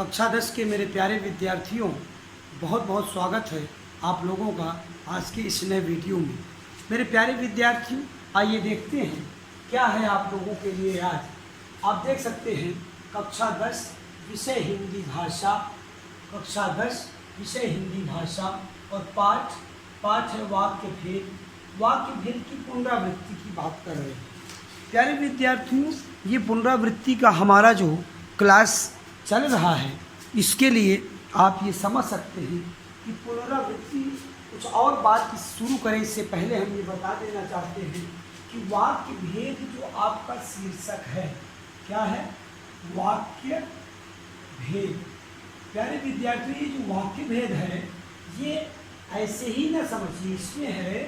कक्षा 10 के मेरे प्यारे विद्यार्थियों, बहुत बहुत स्वागत है आप लोगों का आज के इस नए वीडियो में। मेरे प्यारे विद्यार्थियों, आइए देखते हैं क्या है आप लोगों के लिए आज। आप देख सकते हैं कक्षा 10 विषय हिंदी भाषा, कक्षा 10 विषय हिंदी भाषा और पाठ है वाक्य भेद की पुनरावृत्ति की बात कर रहे हैं। प्यारे विद्यार्थियों, ये पुनरावृत्ति का हमारा जो क्लास चल रहा है, इसके लिए आप ये समझ सकते हैं कि पुनरावृत्ति कुछ और बात शुरू करें इससे पहले हम ये बता देना चाहते हैं कि वाक्य भेद जो आपका शीर्षक है, क्या है? वाक्य भेद। प्यारे विद्यार्थियों, ये जो वाक्य भेद है ये ऐसे ही ना समझिए, इसमें है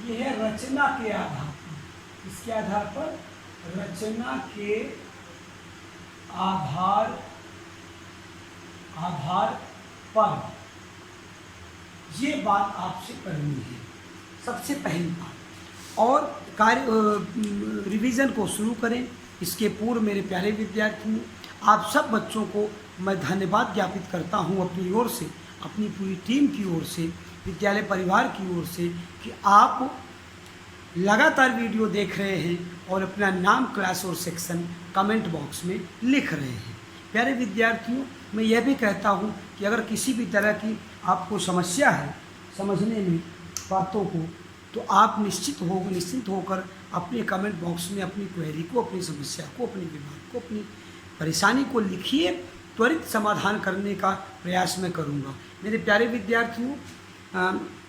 ये है रचना के आधार पर। इसके आधार पर, रचना के आधार पर ये बात आपसे करनी है, सबसे पहली बात। और कार्य रिवीजन को शुरू करें इसके पूर्व मेरे प्यारे विद्यार्थियों, आप सब बच्चों को मैं धन्यवाद ज्ञापित करता हूं अपनी ओर से, अपनी पूरी टीम की ओर से, विद्यालय परिवार की ओर से, कि आप लगातार वीडियो देख रहे हैं और अपना नाम, क्लास और सेक्शन कमेंट बॉक्स में लिख रहे हैं। प्यारे विद्यार्थियों, मैं यह भी कहता हूं कि अगर किसी भी तरह की आपको समस्या है समझने में बातों को, तो आप निश्चिंत होकर अपने कमेंट बॉक्स में अपनी क्वेरी को, अपनी समस्या को, अपनी विवाद को, अपनी परेशानी को लिखिए। त्वरित समाधान करने का प्रयास मैं करूँगा। मेरे प्यारे विद्यार्थियों,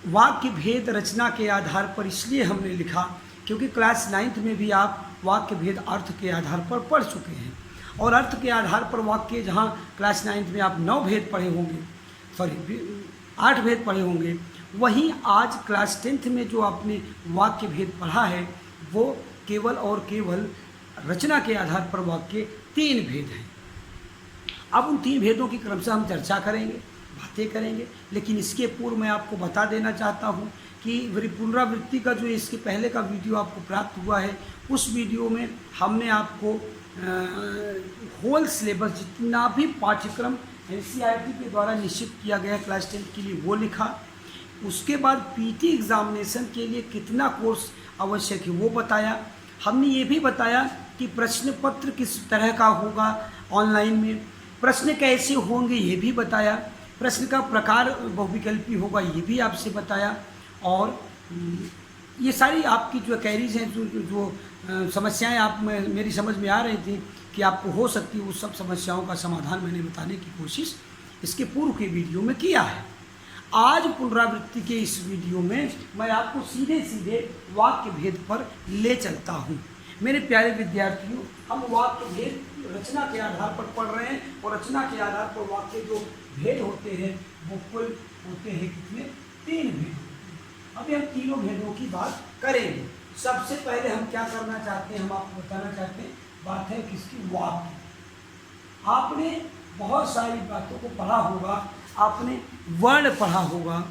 वाक्य भेद रचना के आधार पर इसलिए हमने लिखा क्योंकि क्लास 9th में भी आप वाक्य भेद अर्थ के आधार पर पढ़ चुके हैं, और अर्थ के आधार पर वाक्य, जहाँ क्लास 9th में आप 9 भेद पढ़े होंगे, 8 भेद पढ़े होंगे, वहीं आज क्लास 10th में जो आपने वाक्य भेद पढ़ा है वो केवल और केवल रचना के आधार पर वाक्य 3 भेद हैं। अब उन 3 भेदों की क्रमशः हम चर्चा करेंगे, बातें करेंगे, लेकिन इसके पूर्व मैं आपको बता देना चाहता हूँ कि पुनरावृत्ति का जो इसके पहले का वीडियो आपको प्राप्त हुआ है, उस वीडियो में हमने आपको होल सिलेबस, जितना भी पाठ्यक्रम NCERT के द्वारा निश्चित किया गया है क्लास 10 के लिए, वो लिखा। उसके बाद PT एग्जामिनेशन के लिए कितना कोर्स आवश्यक है वो बताया। हमने ये भी बताया कि प्रश्न पत्र किस तरह का होगा ऑनलाइन में, प्रश्न कैसे होंगे ये भी बताया, प्रश्न का प्रकार बहुविकल्पी होगा ये भी आपसे बताया, और ये सारी आपकी जो क्वेरीज हैं, जो समस्याएं आप मेरी समझ में आ रही थी कि आपको हो सकती है, उस सब समस्याओं का समाधान मैंने बताने की कोशिश इसके पूर्व के वीडियो में किया है। आज पुनरावृत्ति के इस वीडियो में मैं आपको सीधे वाक्य भेद पर ले चलता हूँ। मेरे प्यारे विद्यार्थियों, हम वाक्य भेद रचना के आधार पर पढ़ रहे हैं, और रचना के आधार पर वाक्य जो भेद होते हैं वो कुल होते हैं कितने? 3 भेद। अभी हम तीनों भेदों की बात करेंगे। सबसे पहले हम क्या करना चाहते हैं, हम आपको बताना चाहते हैं, बात है किसकी? वाक्य। आपने बहुत सारी बातों को पढ़ा होगा, आपने वर्ण पढ़ा होगा,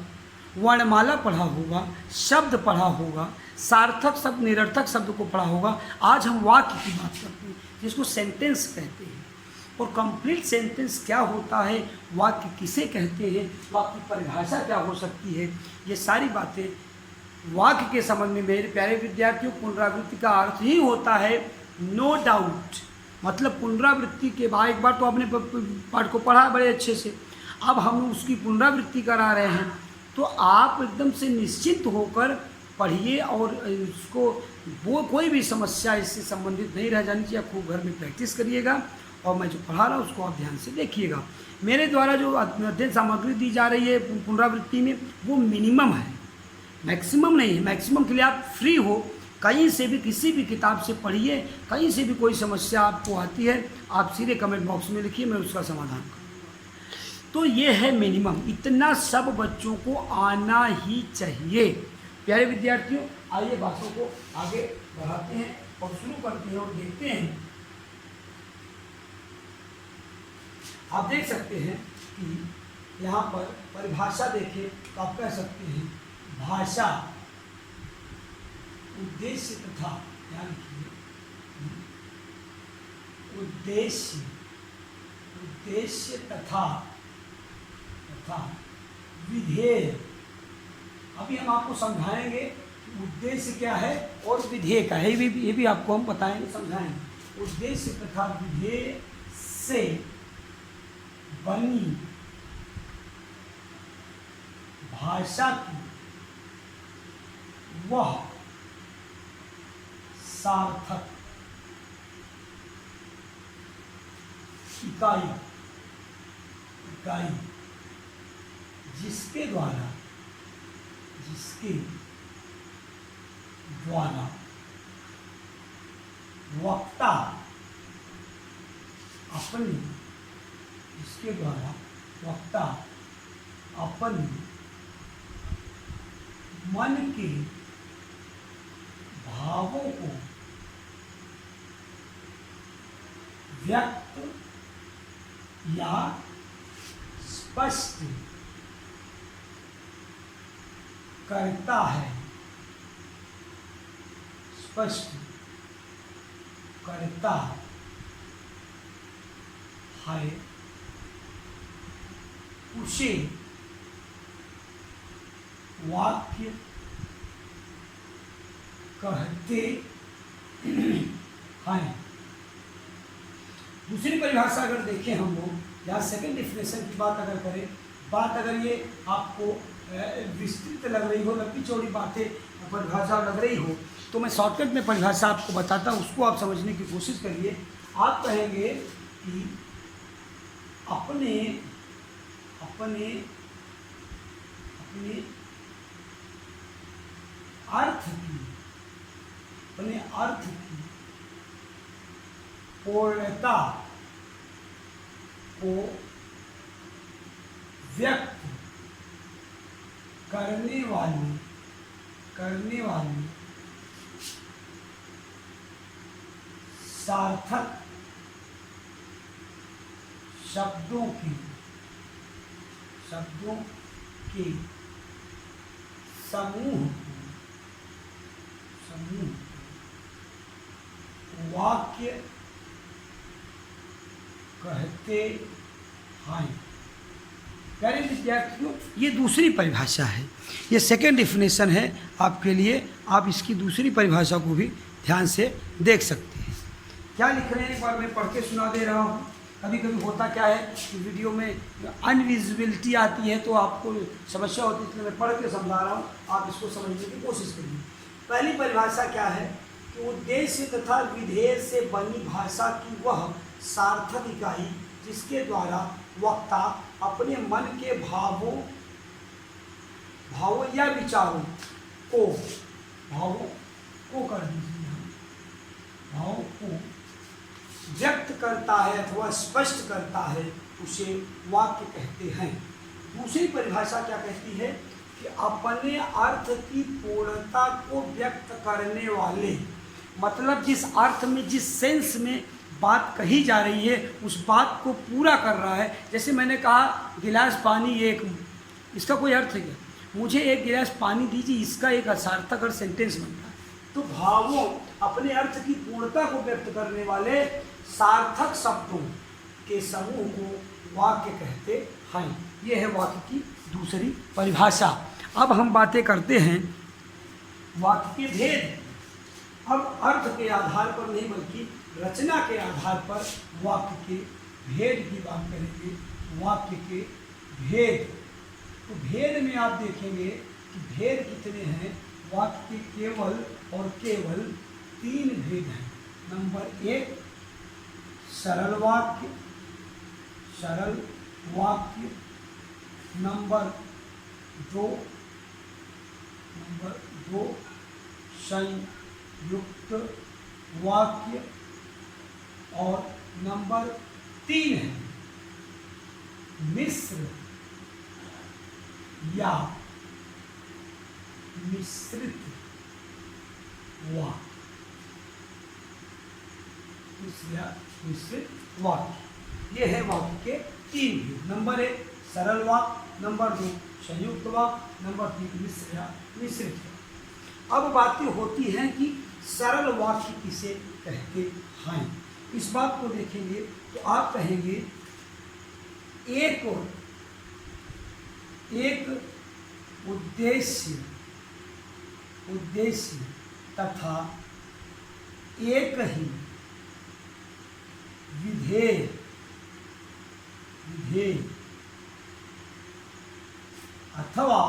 वर्णमाला पढ़ा होगा, शब्द पढ़ा होगा, सार्थक शब्द, निरर्थक शब्द को पढ़ा होगा। आज हम वाक्य की बात करते हैं, जिसको सेंटेंस कहते हैं। और कंप्लीट सेंटेंस क्या होता है, वाक्य किसे कहते हैं, वाक्य की परिभाषा क्या हो सकती है, ये सारी बातें वाक्य के संबंध में मेरे प्यारे विद्यार्थियों, पुनरावृत्ति का अर्थ ही होता है नो डाउट। मतलब पुनरावृत्ति के बाद, एक बार तो आपने पाठ को पढ़ा बड़े अच्छे से, अब हम उसकी पुनरावृत्ति करा रहे हैं, तो आप एकदम से निश्चिंत होकर पढ़िए, और उसको वो कोई भी समस्या इससे संबंधित नहीं रह जानी चाहिए। खूब घर में प्रैक्टिस करिएगा, और मैं जो पढ़ा रहा हूँ उसको आप ध्यान से देखिएगा। मेरे द्वारा जो अध्ययन सामग्री दी जा रही है पुनरावृत्ति में, वो मिनिमम है, मैक्सिमम नहीं है। मैक्सिमम के लिए आप फ्री हो, कहीं से भी किसी भी किताब से पढ़िए, कहीं से भी कोई समस्या आपको आती है आप सीधे कमेंट बॉक्स में लिखिए, मैं उसका समाधान करूँगा। तो ये है मिनिमम, इतना सब बच्चों को आना ही चाहिए। प्यारे विद्यार्थियों, आइए बातों को आगे बढ़ाते हैं और शुरू करते हैं और देखते हैं। आप देख सकते हैं कि यहाँ पर परिभाषा देखिए, तो आप कह सकते हैं भाषा, उद्देश्य तथा, ध्यान रखिए, उद्देश्य उद्देश्य तथा विधेय। अभी हम आपको समझाएंगे कि उद्देश्य क्या है और विधेय क्या है, ये भी आपको हम बताएंगे, समझाएंगे। उद्देश्य तथा विधेय से बनी भाषा की वह सार्थक इकाई जिसके द्वारा वक्ता अपने मन के भावों को व्यक्त या स्पष्ट करता है, उसे वाक्य कहते हैं। दूसरी परिभाषा अगर देखें हम लोग, यहाँ सेकंड डेफिनेशन की बात अगर करें, अगर ये आपको विस्तृत लग रही हो, लंबी चौड़ी बातें परिभाषा लग रही हो, तो मैं शॉर्टकट में परिभाषा आपको बताता हूँ, उसको आप समझने की कोशिश करिए। आप कहेंगे कि अपने अर्थ की पूर्णता को व्यक्त करने वाली सार्थक शब्दों के समूह वाक्य कहते हैं। प्यारे विद्यार्थियों, ये दूसरी परिभाषा है, ये सेकेंड डेफिनेशन है आपके लिए। आप इसकी दूसरी परिभाषा को भी ध्यान से देख सकते हैं। क्या लिख रहे हैं एक बार मैं पढ़ के सुना दे रहा हूँ। कभी कभी होता क्या है कि वीडियो में अनविजिबिलिटी आती है तो आपको समस्या होती है, इसलिए मैं पढ़ के समझा रहा हूँ, आप इसको समझने की कोशिश करिए। पहली परिभाषा क्या है कि उद्देश्य तथा विधेय से बनी भाषा की वह सार्थक इकाई जिसके द्वारा वक्ता अपने मन के भावों या विचारों को कर दीजिए, भावों को व्यक्त करता है अथवा स्पष्ट करता है, उसे वाक्य कहते हैं। दूसरी परिभाषा क्या कहती है कि अपने अर्थ की पूर्णता को व्यक्त करने वाले, मतलब जिस अर्थ में, जिस सेंस में बात कही जा रही है उस बात को पूरा कर रहा है। जैसे मैंने कहा गिलास पानी एक, इसका कोई अर्थ है क्या? मुझे एक गिलास पानी दीजिए, इसका एक सार्थक और सेंटेंस बनता है। तो भावों, अपने अर्थ की पूर्णता को व्यक्त करने वाले सार्थक शब्दों के समूह को वाक्य कहते हैं। यह है वाक्य की दूसरी परिभाषा। अब हम बातें करते हैं वाक्य के भेद। अब अर्थ के आधार पर नहीं बल्कि रचना के आधार पर वाक्य के भेद की बात करेंगे। वाक्य के भेद, तो भेद में आप देखेंगे कि भेद कितने हैं। वाक्य के केवल 3 भेद हैं। नंबर 1 सरल वाक्य, नंबर 2 संयुक्त वाक्य, और नंबर 3 है मिश्र या मिश्रित वाक्य। वाक्य, ये है वाक्य के 3 भेद। नंबर 1 सरल वाक्य, नंबर 2 संयुक्त वाक्य, नंबर 3 मिश्र या मिश्रित वाक्य। अब बातें होती हैं कि सरल वाक्य किसे कहते हैं। इस बात को देखेंगे तो आप कहेंगे एक उद्देश्य तथा एक ही विधेय अथवा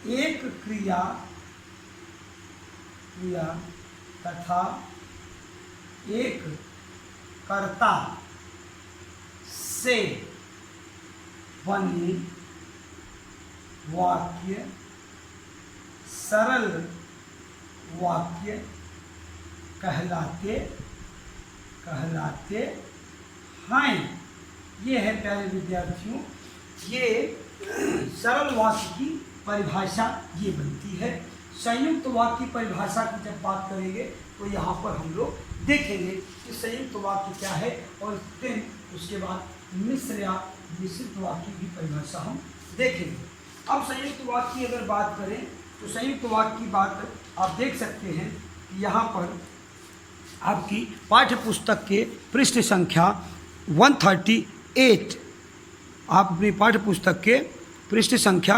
एक क्रिया तथा एक कर्ता से बने वाक्य सरल वाक्य कहलाते हैं। ये है प्यारे विद्यार्थियों, ये सरल वाक्य की परिभाषा ये बनती है। संयुक्त वाक्य की परिभाषा की जब बात करेंगे तो यहाँ पर हम लोग देखेंगे कि संयुक्त वाक्य क्या है, और फिर उसके बाद मिश्र या मिश्रित वाक्य की परिभाषा हम देखेंगे। अब संयुक्त वाक्य की अगर बात करें तो संयुक्त वाक्य की बात आप देख सकते हैं कि यहाँ पर आपकी पाठ्य पुस्तक के पृष्ठ संख्या 138, आप अपनी पाठ्य पुस्तक के पृष्ठ संख्या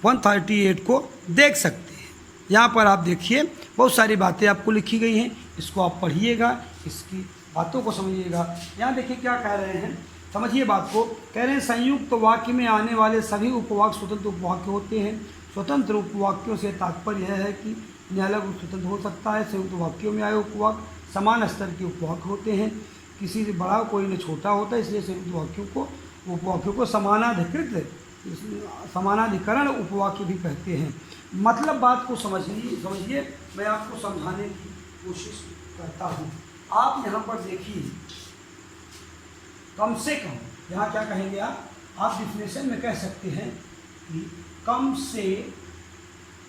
138 को देख सकते हैं। यहाँ पर आप देखिए बहुत सारी बातें आपको लिखी गई हैं, इसको आप पढ़िएगा, इसकी बातों को समझिएगा। यहाँ देखिए क्या कह रहे हैं, समझिए बात को। कह रहे हैं संयुक्त वाक्य में आने वाले सभी उपवाक्य स्वतंत्र उपवाक्य होते हैं। स्वतंत्र उपवाक्यों से तात्पर्य यह है कि इन्हें अलग स्वतंत्र हो सकता है। संयुक्त वाक्यों में आए उपवाक्य समान स्तर के उपवाक्य होते हैं, किसी से बड़ा कोई न छोटा होता है, इसलिए संयुक्त उपवाक्यों को समानाधिकरण उपवाक्य भी कहते हैं। मतलब बात को समझिए, मैं आपको समझाने की कोशिश करता हूँ। आप यहाँ पर देखिए, कम से कम यहाँ क्या कहेंगे आप डिफिनेशन में कह सकते हैं कि कम से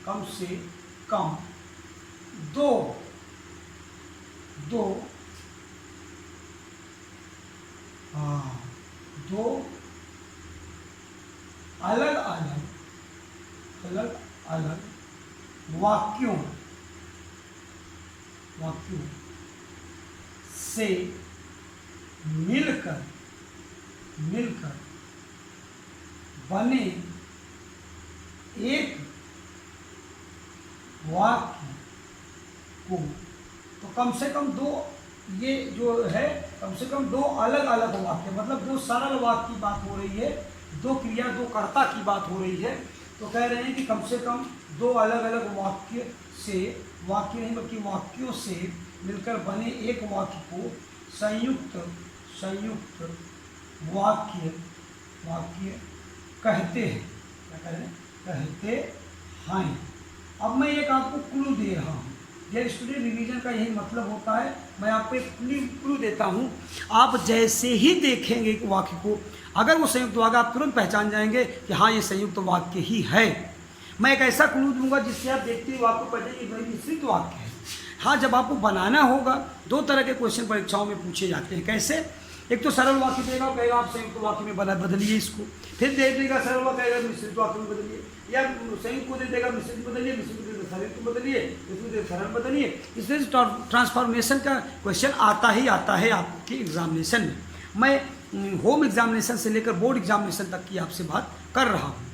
कम दो अलग अलग वाक्यों से मिलकर बने एक वाक्य को, तो कम से कम दो, ये जो है कम से कम दो अलग अलग वाक्य, मतलब दो सरल वाक्य की बात हो रही है, दो क्रिया दो कर्ता की बात हो रही है। तो कह रहे हैं कि कम से कम दो अलग अलग वाक्यों से मिलकर बने एक वाक्य को संयुक्त वाक्य कहते हैं। क्या कह रहे हैं? कहते हैं। अब मैं एक आपको क्लू दे रहा हूँ, ये स्टूडेंट रिवीजन का यही मतलब होता है। मैं आपको एक क्लू देता हूँ, आप जैसे ही देखेंगे एक वाक्य को, अगर वो संयुक्त वाक्य, आप तुरंत पहचान जाएंगे कि हाँ ये संयुक्त वाक्य ही है। मैं एक ऐसा क्लू दूंगा जिससे आप देखते ही वाक्य को पहचानिए भाई मिश्रित वाक्य है। हाँ, जब आपको बनाना होगा, दो तरह के क्वेश्चन परीक्षाओं में पूछे जाते हैं। कैसे? एक तो सरल वाक्य देगा, कहेगा आप संयुक्त वाक्य में बदलिए इसको, फिर दे देगा सरल वाक्य, कहेगा मिश्रित वाक्य में बदलिए, या संयुक्त को दे देगा मिश्रित बदलिए, मिश्रित को दे संयुक्त बदलिए, इसको दे सरल बदलिए। इसलिए ट्रांसफॉर्मेशन का क्वेश्चन आता ही आता है आपके एग्जामिनेशन में। मैं होम एग्जामिनेशन से लेकर बोर्ड एग्जामिनेशन तक की आपसे बात कर रहा हूँ।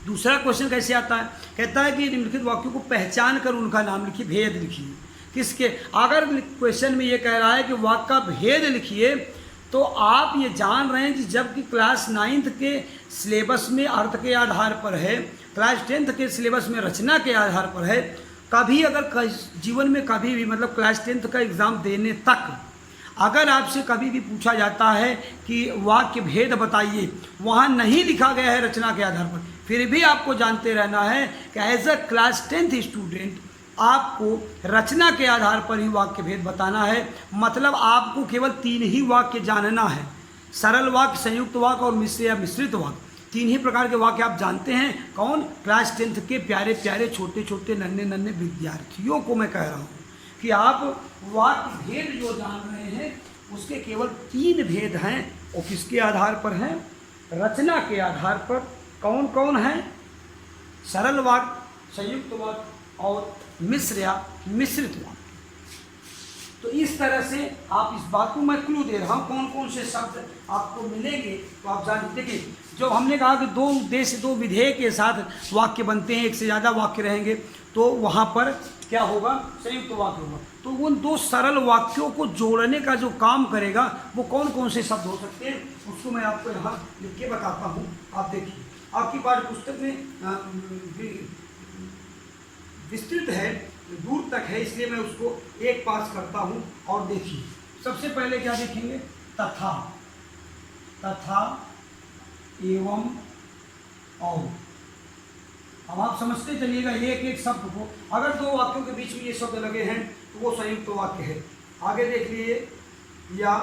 दूसरा क्वेश्चन कैसे आता है? कहता है कि निम्नलिखित वाक्यों को पहचान कर उनका नाम लिखिए, भेद लिखिए। किसके? अगर क्वेश्चन में ये कह रहा है कि वाक्य का भेद लिखिए, तो आप ये जान रहे हैं कि जबकि क्लास 9th के सिलेबस में अर्थ के आधार पर है, क्लास 10th के सिलेबस में रचना के आधार पर है, कभी अगर जीवन में कभी भी, मतलब क्लास 10th का एग्ज़ाम देने तक अगर आपसे कभी भी पूछा जाता है कि वाक्य भेद बताइए, वहाँ नहीं लिखा गया है रचना के आधार पर, फिर भी आपको जानते रहना है कि as a class 10th student आपको रचना के आधार पर ही वाक्य भेद बताना है। मतलब आपको केवल 3 ही वाक्य जानना है, सरल वाक्य, संयुक्त वाक्य और मिश्र या मिश्रित वाक्य। 3 ही प्रकार के वाक्य आप जानते हैं। कौन? क्लास 10th के प्यारे प्यारे छोटे छोटे नन्हे नन्हे विद्यार्थियों को मैं कह रहा हूँ कि आप वाक्य भेद जो जान रहे हैं उसके केवल 3 भेद हैं, और किसके आधार पर हैं? रचना के आधार पर। कौन कौन है? सरल वाक्य, संयुक्त वाक्य और मिश्र या मिश्रित वाक्य। तो इस तरह से आप इस बात को मैं क्लू दे रहा हूँ, कौन कौन से शब्द आपको मिलेंगे तो आप जान। देखिए जब हमने कहा कि दो उद्देश्य दो विधेय के साथ वाक्य बनते हैं, एक से ज़्यादा वाक्य रहेंगे, तो वहाँ पर क्या होगा, संयुक्त वाक्य होगा। तो उन दो सरल वाक्यों को जोड़ने का जो काम करेगा वो कौन कौन से शब्द हो सकते हैं, उसको मैं आपको यहाँ लिख के बताता हूँ। आप देखिए आपकी पाठ्य पुस्तक में विस्तृत है, दूर तक है, इसलिए मैं उसको एक पास करता हूँ। और देखिए सबसे पहले क्या देखेंगे, तथा, तथा, एवं, और। अब आप समझते चलिएगा एक एक शब्द को। अगर दो वाक्यों के बीच में ये शब्द लगे हैं तो वो संयुक्त वाक्य है। आगे देख लिए, या,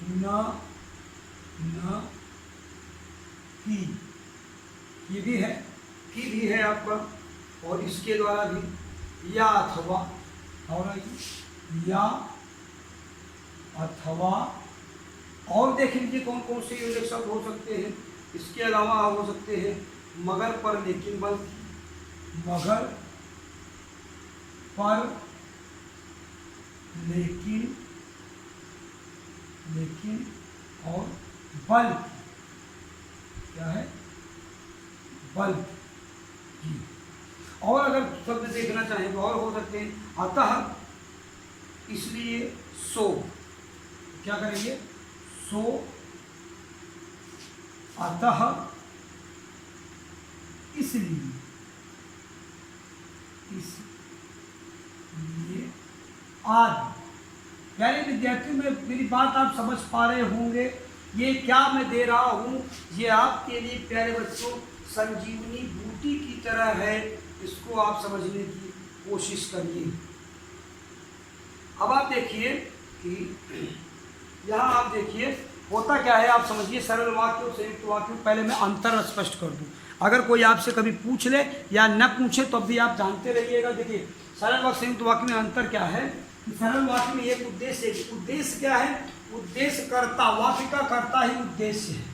न, की, ये भी है, की भी है आपका, और इसके द्वारा भी, या अथवा, और या अथवा। और देख लीजिए कौन कौन से यूनिक शब्द हो सकते हैं। इसके अलावा हो सकते हैं मगर, पर, लेकिन, बल्कि, मगर, पर, लेकिन, और बल्कि। क्या है, बल्कि जी। और अगर शब्द देखना चाहें तो और हो सकते हैं, अतः, इसलिए, सो। क्या करेंगे, सो, अतः, इसलिए, आदि। प्यारे विद्यार्थियों में मेरी बात आप समझ पा रहे होंगे। ये क्या मैं दे रहा हूँ, ये आपके लिए प्यारे बच्चों संजीवनी बूटी की तरह है। इसको आप समझने की कोशिश करिए। अब आप देखिए कि यहाँ आप देखिए होता क्या है, आप समझिए। सरल वाक्य और संयुक्त वाक्य, पहले मैं अंतर स्पष्ट कर दूँ। अगर कोई आपसे कभी पूछ ले या न पूछे तो भी आप जानते रहिएगा। देखिए सरल वाक्य संयुक्त वाक्य में अंतर क्या है। सरल वाक्य में एक उद्देश्य है। उद्देश्य क्या है, उद्देश्य कर्ता, वाक्य का कर्ता ही उद्देश्य है।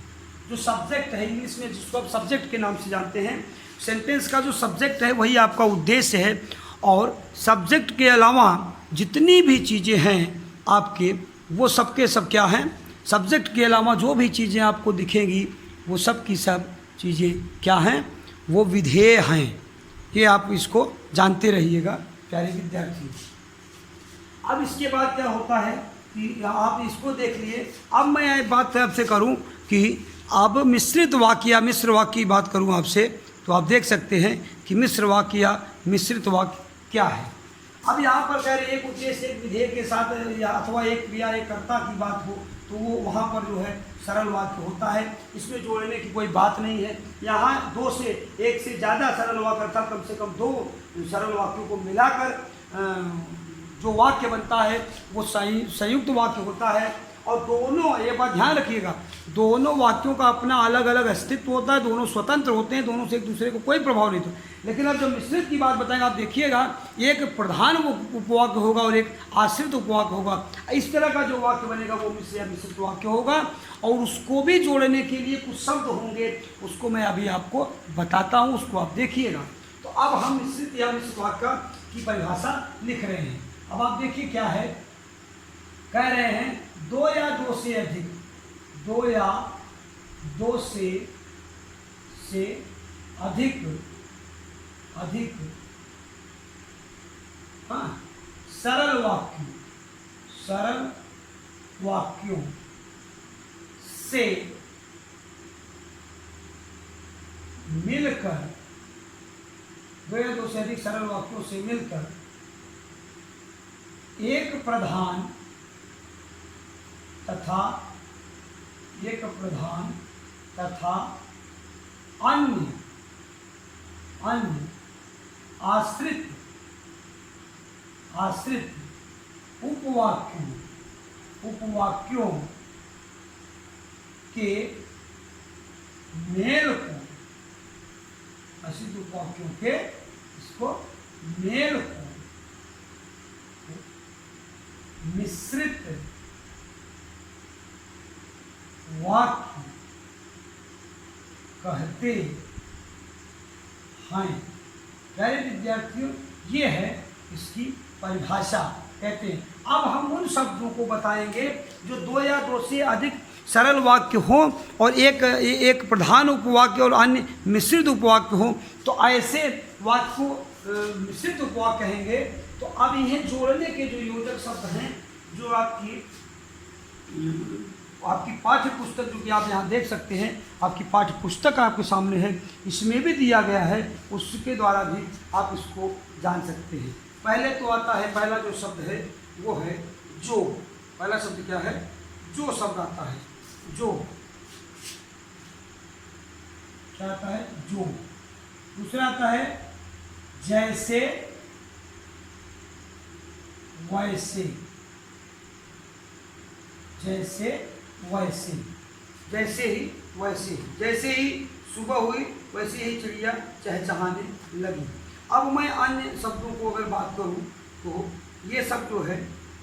जो सब्जेक्ट है, इंग्लिश में जिसको आप सब्जेक्ट के नाम से जानते हैं, सेंटेंस का जो सब्जेक्ट है वही आपका उद्देश्य है। और सब्जेक्ट के अलावा जितनी भी चीज़ें हैं आपके, वो सब के सब क्या हैं, सब्जेक्ट के अलावा जो भी चीज़ें आपको दिखेंगी वो सब की सब चीज़ें क्या हैं, वो विधेय हैं। ये आप इसको जानते रहिएगा प्यारे विद्यार्थी। अब इसके बाद क्या होता है कि आप इसको देख लिए। अब मैं एक बात आपसे करूं कि अब मिश्रित वाक्य या मिश्र वाक्य की बात करूं आपसे, तो आप देख सकते हैं कि मिश्र वाक्य या मिश्रित वाक्य क्या है। अब यहाँ पर कह रहे एक उद्देश्य एक विधेय के साथ या अथवा एक क्रिया एक कर्ता की बात हो तो वो वहाँ पर जो है सरल वाक्य होता है। इसमें जोड़ने की कोई बात नहीं है। यहाँ दो से एक से ज़्यादा सरल वाक्य अर्थात कम से कम दो सरल वाक्यों को मिलाकर जो वाक्य बनता है वो संयुक्त वाक्य होता है। और दोनों, ये बात ध्यान रखिएगा, दोनों वाक्यों का अपना अलग अलग अस्तित्व होता है, दोनों स्वतंत्र होते हैं, दोनों से एक दूसरे को कोई प्रभाव नहीं होता। लेकिन अब जब मिश्रित की बात बताएंगे आप देखिएगा, एक प्रधान उपवाक्य होगा और एक आश्रित उपवाक्य होगा। इस तरह का जो वाक्य बनेगा वो मिश्र या मिश्रित वाक्य होगा। और उसको भी जोड़ने के लिए कुछ शब्द होंगे, उसको मैं अभी आपको बताता हूँ, उसको आप देखिएगा। तो अब हम मिश्रित या मिश्रित वाक्य की परिभाषा लिख रहे हैं। अब आप देखिए क्या है, कह रहे हैं दो या दो से अधिक, दो या दो से अधिक सरल वाक्यों से मिलकर, दो या दो से अधिक सरल वाक्यों से मिलकर एक प्रधान तथा अन्य आश्रित उपवाक्यों के मेल को, आश्रित उपवाक्यों के इसको मेल को मिश्रित वाक्य कहते प्यारे विद्यार्थियों, ये है इसकी परिभाषा कहते हैं। अब हम उन शब्दों को बताएंगे जो दो या दो से अधिक सरल वाक्य हो और एक प्रधान उपवाक्य और अन्य मिश्रित उपवाक्य हो, तो ऐसे वाक्य को मिश्रित उपवाक्य कहेंगे। तो अब इन्हें जोड़ने के जो योजक शब्द हैं, जो आपकी पाठ्य पुस्तक जो कि आप यहाँ देख सकते हैं, आपकी पाठ्य पुस्तक आपके सामने है, इसमें भी दिया गया है, उसके द्वारा भी आप इसको जान सकते हैं। पहले तो आता है, पहला जो शब्द है वो है जो। पहला शब्द क्या है? जो शब्द आता है। जो क्या आता है? जो। दूसरा आता है जैसे वैसे। जैसे वैसे, जैसे ही वैसे ही, जैसे ही सुबह हुई वैसे ही चिड़िया चहचहाने लगी। अब मैं अन्य शब्दों को अगर बात करूं तो ये सब जो है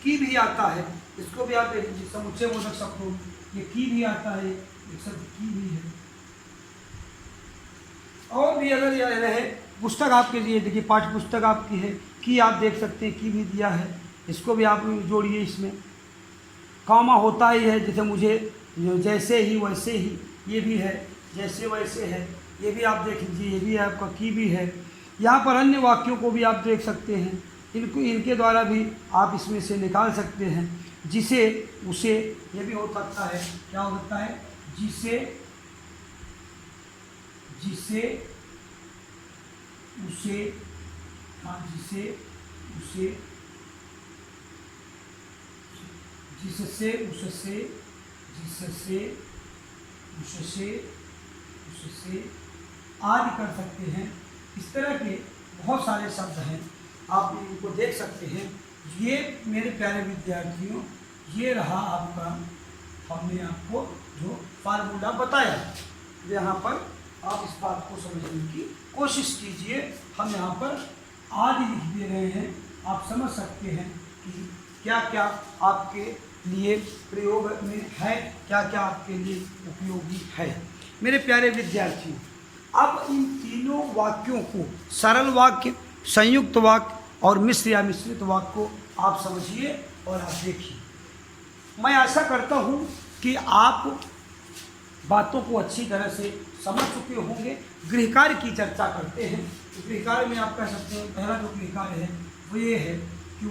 की भी आता है, इसको भी आप देख लीजिए। समुच्चय बोधक शब्दों ये की भी आता है, एक शब्द की भी है। और भी अगर यह रहे, पुस्तक आपके लिए देखिए, पाठ्य पुस्तक आपकी है, की आप देख सकते हैं, की भी दिया है, इसको भी आप जोड़िए। इसमें कामा होता ही है, जैसे मुझे जैसे ही वैसे ही, ये भी है, जैसे वैसे है, ये भी आप देख लीजिए, ये भी आपका की भी है। यहाँ पर अन्य वाक्यों को भी आप देख सकते हैं, इनके द्वारा भी आप इसमें से निकाल सकते हैं। जिसे उसे, ये भी हो सकता है, क्या हो सकता है? जिसे जिसे उसे, हाँ, जिसे उसे, जिससे उससे, जिससे उससे, उससे आदि कर सकते हैं। इस तरह के बहुत सारे शब्द हैं, आप इनको देख सकते हैं। ये मेरे प्यारे विद्यार्थियों, ये रहा आपका, हमने आपको जो फार्मूला बताया। यहाँ पर आप इस बात को समझने की कोशिश कीजिए। हम यहाँ पर आदि लिख दे रहे हैं, आप समझ सकते हैं कि क्या क्या आपके लिए प्रयोग में है, क्या क्या आपके लिए उपयोगी है। मेरे प्यारे विद्यार्थियों, अब इन तीनों वाक्यों को, सरल वाक्य, संयुक्त वाक्य और मिश्र या मिश्रित वाक्य को आप समझिए और आप देखिए। मैं आशा करता हूँ कि आप बातों को अच्छी तरह से समझ चुके होंगे। गृह कार्य की चर्चा करते हैं। तो गृह कार्य में आप कह सकते हैं, पहला जो गृह कार्य है वो ये है कि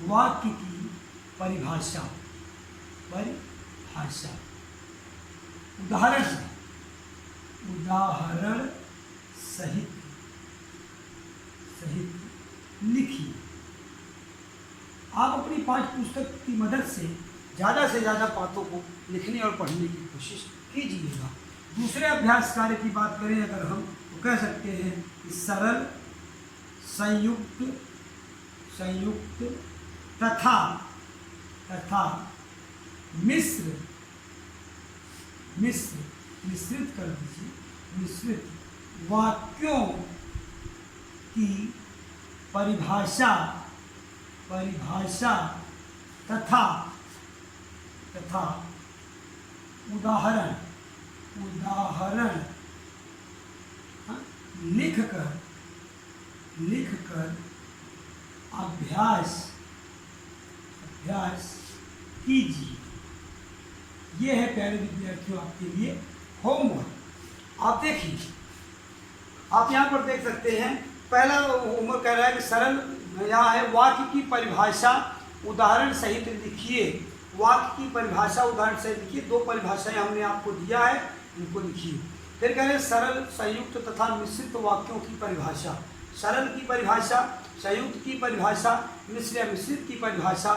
वाक्य की परिभाषा, उदाहरण सहित लिखिए। आप अपनी पाठ्य पुस्तक की मदद से ज़्यादा बातों को लिखने और पढ़ने की कोशिश कीजिएगा। दूसरे अभ्यास कार्य की बात करें अगर हम, तो कह सकते हैं कि सरल, संयुक्त तथा मिश्रित कर दीजिए, मिश्रित वाक्यों की परिभाषा तथा उदाहरण लिखकर अभ्यास कीजिए। ये है प्यारे विद्यार्थियों आपके लिए होमवर्क। आप देखिए, आप यहाँ पर देख सकते हैं, पहला होमवर्क कह रहा है कि सरल, यहाँ है वाक्य की परिभाषा उदाहरण सहित लिखिए। वाक्य की परिभाषा उदाहरण सहित लिखिए। दो परिभाषाएं हमने आपको दिया है, इनको लिखिए। फिर कह रहे हैं सरल, संयुक्त तथा मिश्रित वाक्यों की परिभाषा। सरल की परिभाषा, संयुक्त की परिभाषा, मिश्र या मिश्रित की परिभाषा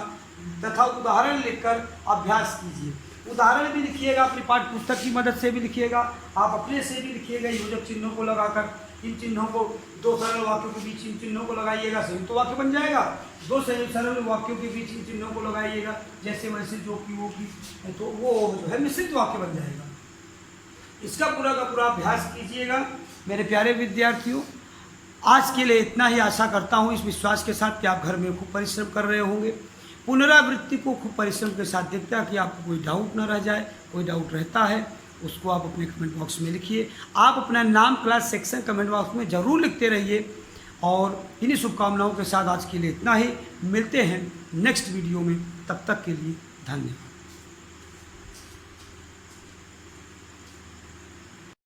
तथा उदाहरण लिखकर अभ्यास कीजिए। उदाहरण भी लिखिएगा, अपनी पाठ्य पुस्तक की मदद से भी लिखिएगा, आप अपने से भी लिखिएगा। योजक चिन्हों को लगाकर, इन चिन्हों को, दो सरल वाक्यों के बीच इन चिन्हों को लगाइएगा, संयुक्त वाक्य बन जाएगा। दो सरल वाक्यों के बीच इन चिन्हों को लगाइएगा, जैसे वैसे, जो की, वो की, तो वो जो है मिश्रित वाक्य बन जाएगा। इसका पूरा का पूरा अभ्यास कीजिएगा। मेरे प्यारे विद्यार्थियों, आज के लिए इतना ही। आशा करता हूँ इस विश्वास के साथ कि आप घर में खूब परिश्रम कर रहे होंगे। पुनरावृत्ति को खूब परिश्रम के साथ देखते हैं कि आपको कोई डाउट ना रह जाए। कोई डाउट रहता है उसको आप अपने कमेंट बॉक्स में लिखिए। आप अपना नाम, क्लास, सेक्शन कमेंट बॉक्स में ज़रूर लिखते रहिए। और इन्हीं शुभकामनाओं के साथ आज के लिए इतना ही। मिलते हैं नेक्स्ट वीडियो में, तब तक के लिए धन्यवाद।